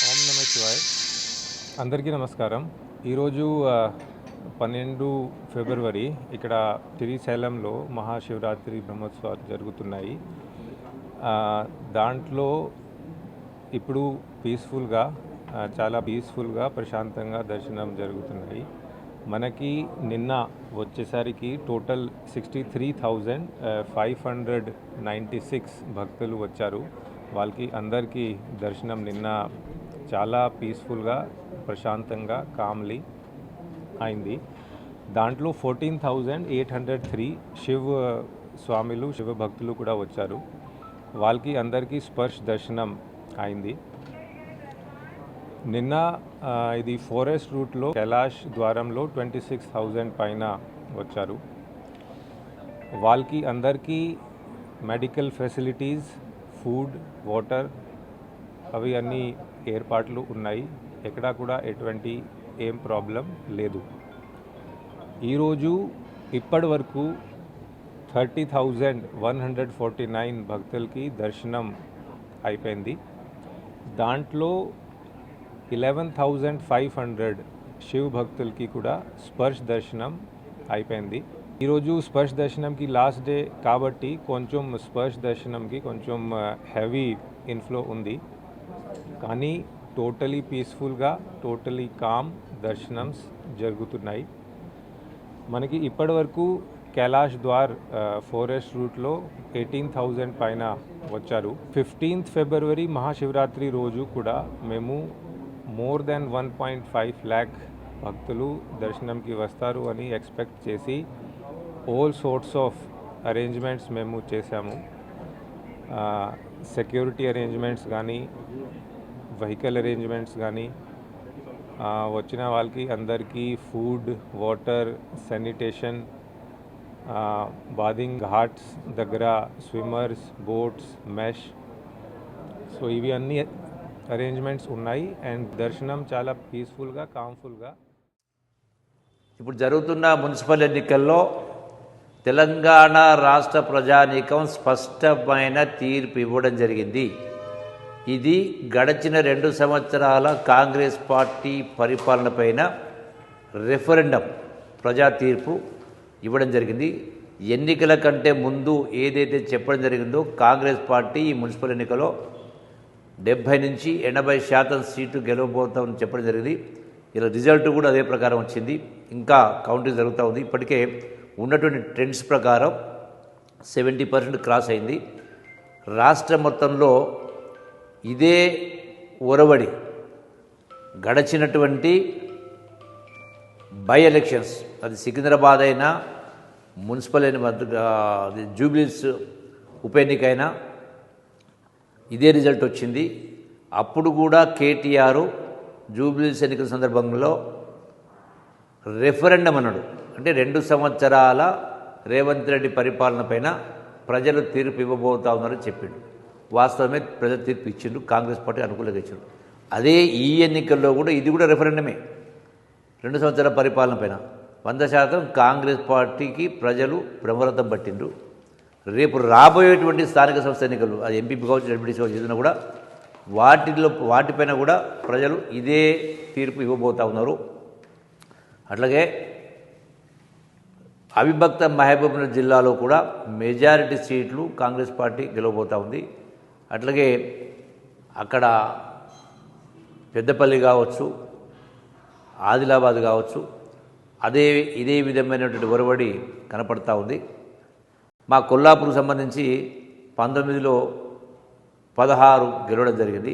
ఓం నమ శివాయ్. అందరికీ నమస్కారం. ఈరోజు 12 ఫిబ్రవరి ఇక్కడ శ్రీశైలంలో మహాశివరాత్రి బ్రహ్మోత్సవాలు జరుగుతున్నాయి. దాంట్లో ఇప్పుడు చాలా పీస్ఫుల్గా ప్రశాంతంగా దర్శనం జరుగుతున్నాయి. మనకి నిన్న వచ్చేసరికి టోటల్ 63,596 భక్తులు వచ్చారు. వాళ్ళకి అందరికీ దర్శనం నిన్న చాలా పీస్ఫుల్గా ప్రశాంతంగా కామ్లీ అయింది. దాంట్లో 14,803 శివ భక్తులు కూడా వచ్చారు. వాళ్ళకి అందరికీ స్పర్శ దర్శనం అయింది. నిన్న ఇది ఫారెస్ట్ రూట్లో కైలాష్ ద్వారంలో 26,000 పైన వచ్చారు. వాళ్ళకి అందరికీ మెడికల్ ఫెసిలిటీస్, ఫుడ్, వాటర్ అవి అన్ని ఏర్పాట్లు ఉన్నాయి. ఎక్కడా కూడా ఎటువంటి ఏం ప్రాబ్లం లేదు. ఈరోజు ఇప్పటి వరకు 30,149 భక్తులకి దర్శనం అయిపోయింది. దాంట్లో 11,500 శివ భక్తులకి కూడా స్పర్శ దర్శనం అయిపోయింది. ఈరోజు స్పర్శ దర్శనంకి లాస్ట్ డే కాబట్టి కొంచెం స్పర్శ దర్శనంకి కొంచెం హెవీ ఇన్ఫ్లో ఉంది. కానీ టోటలీ పీస్ఫుల్గా టోటలీ కామ్ దర్శనమ్స్ జరుగుతున్నాయి. మనకి ఇప్పటి వరకు కైలాష్ ద్వార్ ఫారెస్ట్ రూట్లో 18,000 పైన వచ్చారు. 15th ఫిబ్రవరి మహాశివరాత్రి రోజు కూడా మేము మోర్ దెన్ 1.5 lakh భక్తులు దర్శనంకి వస్తారు అని ఎక్స్పెక్ట్ చేసి ఆల్ సోర్ట్స్ ఆఫ్ అరేంజ్మెంట్స్ మేము చేశాము. సెక్యూరిటీ అరేంజ్మెంట్స్ కానీ, వెహికల్ అరేంజ్మెంట్స్ కానీ, వచ్చిన వాళ్ళకి అందరికీ ఫుడ్, వాటర్, శానిటేషన్, బాదింగ్ ఘాట్స్ దగ్గర స్విమ్మర్స్, బోట్స్, మెష్, సో ఇవి అన్ని అరేంజ్మెంట్స్ ఉన్నాయి. అండ్ దర్శనం చాలా పీస్ఫుల్గా కామ్ఫుల్గా. ఇప్పుడు జరుగుతున్న మున్సిపల్ ఎన్నికల్లో తెలంగాణ రాష్ట్ర ప్రజానీకం స్పష్టమైన తీర్పు ఇవ్వడం జరిగింది. ఇది గడిచిన 2 సంవత్సరాల కాంగ్రెస్ పార్టీ పరిపాలనపైన రెఫరెండం ప్రజా తీర్పు ఇవ్వడం జరిగింది. ఎన్నికల కంటే ముందు ఏదైతే చెప్పడం జరిగిందో కాంగ్రెస్ పార్టీ ఈ మున్సిపల్ ఎన్నికలో 70 నుంచి 80% సీట్లు గెలవబోతామని చెప్పడం జరిగింది. ఇలా రిజల్ట్ కూడా అదే ప్రకారం వచ్చింది. ఇంకా కౌంటింగ్ జరుగుతూ ఉంది. ఇప్పటికే ఉన్నటువంటి ట్రెండ్స్ ప్రకారం 70% క్రాస్ అయింది. రాష్ట్రం మొత్తంలో ఇదే ఒరవడి గడిచినటువంటి బై ఎలక్షన్స్, అది సికింద్రాబాద్ అయినా, మున్సిపల్ జూబ్లీస్ ఉప ఎన్నికైనా ఇదే రిజల్ట్ వచ్చింది. అప్పుడు కూడా కేటీఆర్ జూబ్లీస్ ఎన్నికల సందర్భంలో రెఫరెండం అన్నాడు. అంటే 2 సంవత్సరాల రేవంత్ రెడ్డి పరిపాలన పైన ప్రజలు తీర్పు ఇవ్వబోతా ఉన్నారని చెప్పిండు. వాస్తవమే ప్రజలు తీర్పు ఇచ్చిండు. కాంగ్రెస్ పార్టీ అనుకూలంగా ఇచ్చిండు. అదే ఈ ఎన్నికల్లో కూడా ఇది కూడా రెఫరెండమే. 2 సంవత్సరాల పరిపాలన పైన 100% కాంగ్రెస్ పార్టీకి ప్రజలు బ్రహ్మరథం పట్టిండ్రు. రేపు రాబోయేటువంటి స్థానిక సంస్థ ఎన్నికలు, అది ఎంపీపీ కావచ్చు, జడ్పీటీసీ కావచ్చు, ఏదైనా కూడా వాటిపైన కూడా ప్రజలు ఇదే తీర్పు ఇవ్వబోతూ ఉన్నారు. అట్లాగే అవిభక్త మహబూబ్నగర్ జిల్లాలో కూడా మెజారిటీ సీట్లు కాంగ్రెస్ పార్టీ గెలవబోతూ ఉంది. అట్లాగే అక్కడ పెద్దపల్లి కావచ్చు, ఆదిలాబాద్ కావచ్చు, ఇదే విధమైనటువంటి ఒరవడి కనపడతా ఉంది. మా కొల్లాపూర్కు సంబంధించి 19లో 16 గెలవడం జరిగింది.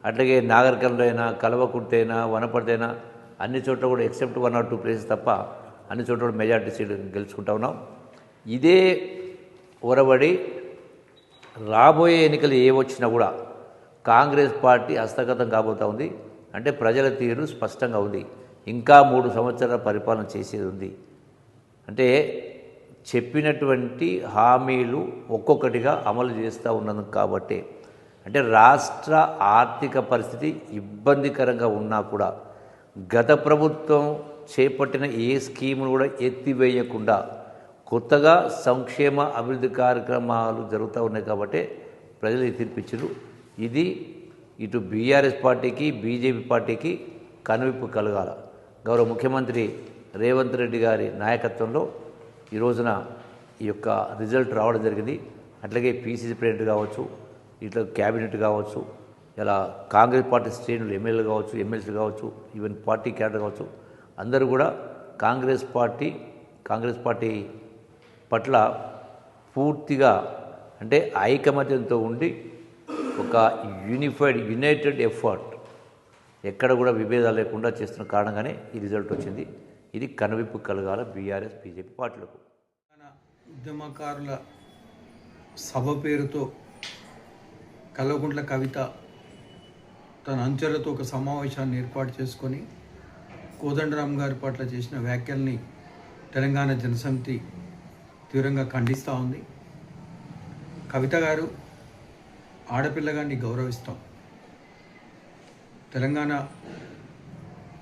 అట్లాగే నాగర్కర్నూలు అయినా, కల్వకుర్తి అయినా, వనపర్తి అయినా అన్ని చోట్ల కూడా ఎక్సెప్ట్ 1 or 2 ప్లేసెస్ తప్ప అన్ని చోట్ల కూడా మెజార్టీ సీట్లు గెలుచుకుంటా ఉన్నాం. ఇదే ఒరవడి రాబోయే ఎన్నికలు ఏ వచ్చినా కూడా కాంగ్రెస్ పార్టీ హస్తగతం కాబోతూ ఉంది. అంటే ప్రజల తీరు స్పష్టంగా ఉంది. ఇంకా 3 సంవత్సరాల పరిపాలన చేసేది ఉంది. అంటే చెప్పినటువంటి హామీలు ఒక్కొక్కటిగా అమలు చేస్తూ ఉన్నది కాబట్టి, అంటే రాష్ట్ర ఆర్థిక పరిస్థితి ఇబ్బందికరంగా ఉన్నా కూడా గత ప్రభుత్వం చేపట్టిన ఏ స్కీమును కూడా ఎత్తివేయకుండా కొత్తగా సంక్షేమ అభివృద్ధి కార్యక్రమాలు జరుగుతూ ఉన్నాయి కాబట్టి ప్రజలు తీర్పిచ్చారు. ఇది ఇటు బీఆర్ఎస్ పార్టీకి బీజేపీ పార్టీకి కనువిప్పు కలగాల. గౌరవ ముఖ్యమంత్రి రేవంత్ రెడ్డి గారి నాయకత్వంలో ఈ రోజున ఈ యొక్క రిజల్ట్ రావడం జరిగింది. అట్లాగే పీసీసీ ప్రెసిడెంట్ కావచ్చు, ఇట్లా క్యాబినెట్ కావచ్చు, ఇలా కాంగ్రెస్ పార్టీ శ్రేణులు ఎమ్మెల్యేలు కావచ్చు, ఎమ్మెల్సీలు కావచ్చు, ఈవెన్ పార్టీ క్యాడర్ కావచ్చు, అందరూ కూడా కాంగ్రెస్ పార్టీ పట్ల పూర్తిగా అంటే ఐకమత్యంతో ఉండి ఒక యునైటెడ్ ఎఫర్ట్ ఎక్కడ కూడా విభేదాలు లేకుండా చేస్తున్న కారణంగానే ఈ రిజల్ట్ వచ్చింది. ఇది కనువిప్పు కలగాల బీఆర్ఎస్ బీజేపీ పార్టీలకు. ఉద్యమకారుల సభ పేరుతో కల్వకుంట్ల కవిత తన అంచెలతో ఒక సమావేశాన్ని ఏర్పాటు చేసుకొని కోదండరామ్ గారి పట్ల చేసిన వ్యాఖ్యల్ని తెలంగాణ జనసమితి తీవ్రంగా ఖండిస్తూ ఉంది. కవిత గారు ఆడపిల్లగాన్ని గౌరవిస్తాం, తెలంగాణ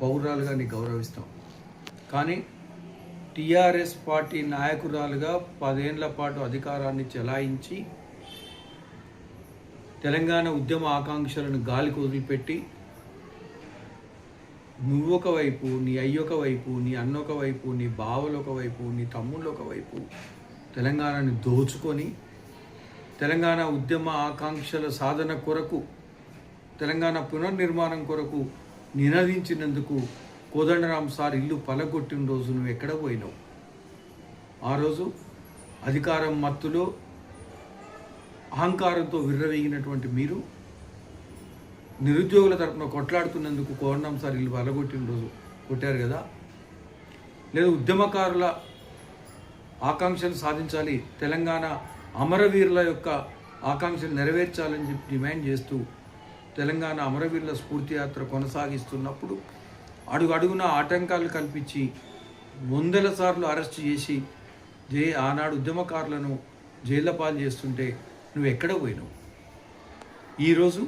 పౌరాలుగా గౌరవిస్తాం, కానీ టీఆర్ఎస్ పార్టీ నాయకురాలుగా 10 ఏళ్ల పాటు అధికారాన్ని చెలాయించి తెలంగాణ ఉద్యమ ఆకాంక్షలను గాలికి వదిలిపెట్టి నువ్వొక వైపు, నీ అయ్యొక వైపు, నీ అన్నొక వైపు, నీ బావలు ఒకవైపు, నీ తమ్ముళ్ళు ఒకవైపు తెలంగాణని దోచుకొని తెలంగాణ ఉద్యమ ఆకాంక్షల సాధన కొరకు, తెలంగాణ పునర్నిర్మాణం కొరకు నినదించినందుకు కోదండరామ్ సార్ ఇల్లు పలగొట్టిన రోజు నువ్వు ఎక్కడ పోయినావు? ఆ రోజు అధికారం మత్తులో అహంకారంతో విర్రవీగినటువంటి మీరు నిరుద్యోగుల తరపున కొట్లాడుతున్నందుకు కోదండరామ్ సార్ ఇల్లు పలగొట్టిన రోజు కొట్టారు కదా. లేదా ఉద్యమకారుల ఆకాంక్షలు సాధించాలి, తెలంగాణ అమరవీరుల యొక్క ఆకాంక్షలు నెరవేర్చాలని చెప్పి డిమాండ్ చేస్తూ తెలంగాణ అమరవీరుల స్ఫూర్తి యాత్ర కొనసాగిస్తున్నప్పుడు అడుగడుగున ఆటంకాలు కల్పించి 100 సార్లు అరెస్ట్ చేసి ఆనాడు ఉద్యమకారులను జైళ్ళ పాలు చేస్తుంటే నువ్వు ఎక్కడ పోయినావు? ఈరోజు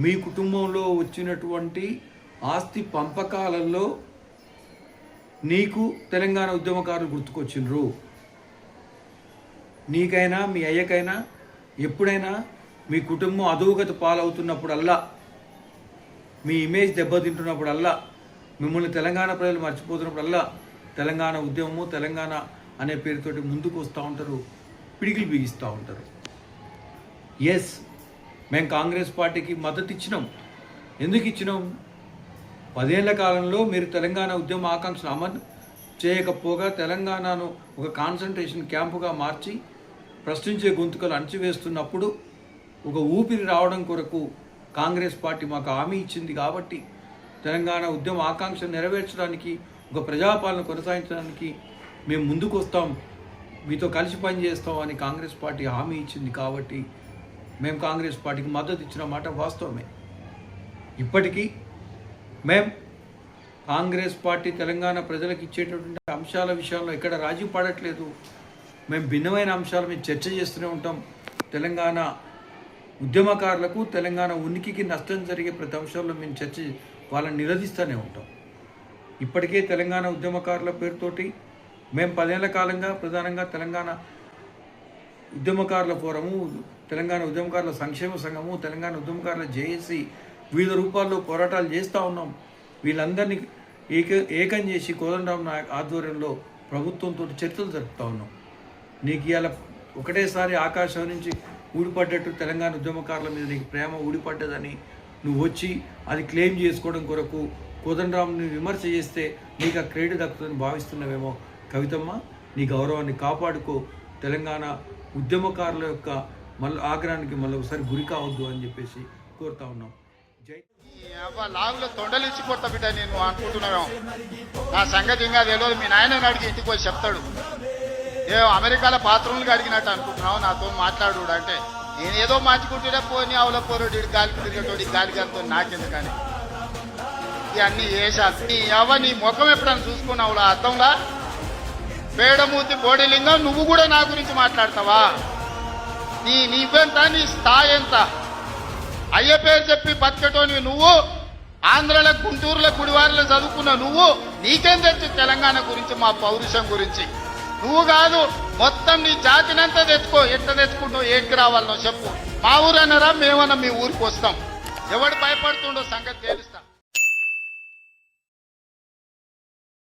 మీ కుటుంబంలో వచ్చినటువంటి ఆస్తి పంపకాలలో నీకు తెలంగాణ ఉద్యమకారులు గుర్తుకొచ్చిండ్రు. నీకైనా మీ అయ్యకైనా ఎప్పుడైనా మీ కుటుంబం అధోగతి పాలవుతున్నప్పుడల్లా, మీ ఇమేజ్ దెబ్బతింటున్నప్పుడల్లా, మిమ్మల్ని తెలంగాణ ప్రజలు మర్చిపోతున్నప్పుడల్లా తెలంగాణ ఉద్యమము, తెలంగాణ అనే పేరుతోటి ముందుకు వస్తూ ఉంటారు, పిడికిలు బిగిస్తూ ఉంటారు. ఎస్, మేము కాంగ్రెస్ పార్టీకి మద్దతు ఇచ్చినాం. ఎందుకు ఇచ్చినాం? 10 ఏళ్ల కాలంలో మీరు తెలంగాణ ఉద్యమ ఆకాంక్షను అమలు చేయకపోగా తెలంగాణను ఒక కాన్సన్ట్రేషన్ క్యాంపుగా మార్చి ప్రశ్నించే గొంతుకలు అణచివేస్తున్నప్పుడు ఒక ఊపిరి రావడం కొరకు కాంగ్రెస్ పార్టీ మాకు హామీ ఇచ్చింది. కాబట్టి తెలంగాణ ఉద్యమ ఆకాంక్ష నెరవేర్చడానికి, ఒక ప్రజాపాలన కొనసాగించడానికి మేము ముందుకు వస్తాం, మీతో కలిసి పనిచేస్తాం అని కాంగ్రెస్ పార్టీ హామీ ఇచ్చింది. కాబట్టి మేము కాంగ్రెస్ పార్టీకి మద్దతు ఇచ్చిన మాట వాస్తవమే. ఇప్పటికీ మేము కాంగ్రెస్ పార్టీ తెలంగాణ ప్రజలకు ఇచ్చేటటువంటి అంశాల విషయంలో ఎక్కడ రాజీ పడట్లేదు. మేము భిన్నమైన అంశాల మీద చర్చ చేస్తూనే ఉంటాం. తెలంగాణ ఉద్యమకారులకు, తెలంగాణ ఉనికికి నష్టం జరిగే ప్రతి అంశంలో మేము వాళ్ళని నిలదీస్తూనే ఉంటాం. ఇప్పటికే తెలంగాణ ఉద్యమకారుల పేరుతోటి మేము 10 ఏళ్ల కాలంగా ప్రధానంగా తెలంగాణ ఉద్యమకారుల ఫోరము, తెలంగాణ ఉద్యమకారుల సంక్షేమ సంఘము, తెలంగాణ ఉద్యమకారుల జేఏసీ వివిధ రూపాల్లో పోరాటాలు చేస్తూ ఉన్నాం. వీళ్ళందరినీ ఏకం చేసి కోదండరామ్ ఆధ్వర్యంలో ప్రభుత్వంతో చర్చలు జరుపుతూ ఉన్నాం. నీకు ఇవాళ ఒకటేసారి ఆకాశం నుంచి ఊడిపడ్డట్టు తెలంగాణ ఉద్యమకారుల మీద నీకు ప్రేమ ఊడిపడ్డదని నువ్వు వచ్చి అది క్లెయిమ్ చేసుకోవడం కొరకు కోదండరామ్ని విమర్శ చేస్తే నీకు ఆ క్రెడిట్ దక్కుతుందని భావిస్తున్నావేమో. కవితమ్మ, నీ గౌరవాన్ని కాపాడుకో. తెలంగాణ ఉద్యమకారుల యొక్క ఆగ్రహానికి మళ్ళీ ఒకసారి గురి కావద్దు అని చెప్పేసి కోరుతా ఉన్నాం. జై లాగులో తొండలు ఇచ్చిపోతా బిడ్డ, నేను అనుకుంటున్నాను నా సంగతి ఇంకా తెలియదు. మీ నాయనని అడిగి ఇంటికి పోయి చెప్తాడు. అమెరికాలో బాత్రూమ్లు అడిగినట్టు అనుకుంటున్నావు నాతో మాట్లాడు అంటే, నేను ఏదో మార్చుకుంటుంటే పోని అవల పోరోడు గాలికి తిరిగేటోడు గాలికి అంతో నాకెందుకని ఇవన్నీ వేసాలు. నీ ముఖం ఎప్పుడన్నా చూసుకున్నావు అర్థంలా? పేడమూతి బోడిలింగం, నువ్వు కూడా నా గురించి మాట్లాడతావా? నీవెంత, నీ స్థాయి ఎంత? అయ్య పేరు చెప్పి బతికేటోని నువ్వు, ఆంధ్రలో గుంటూరులో గుడివారిలో చదువుకున్న నువ్వు, నీకేం తెచ్చు తెలంగాణ గురించి, మా పౌరుషం గురించి? నువ్వు కాదు, మొత్తం నీ జాతినంతా తెచ్చుకో. ఎట్లా తెచ్చుకుంటావు? ఏంటికి రావాలనో చెప్పు. మా ఊరన్నారా, మేమన్నా మీ ఊరికి వస్తాం. ఎవడు భయపడుతుండో సంగతి తేలుస్తా.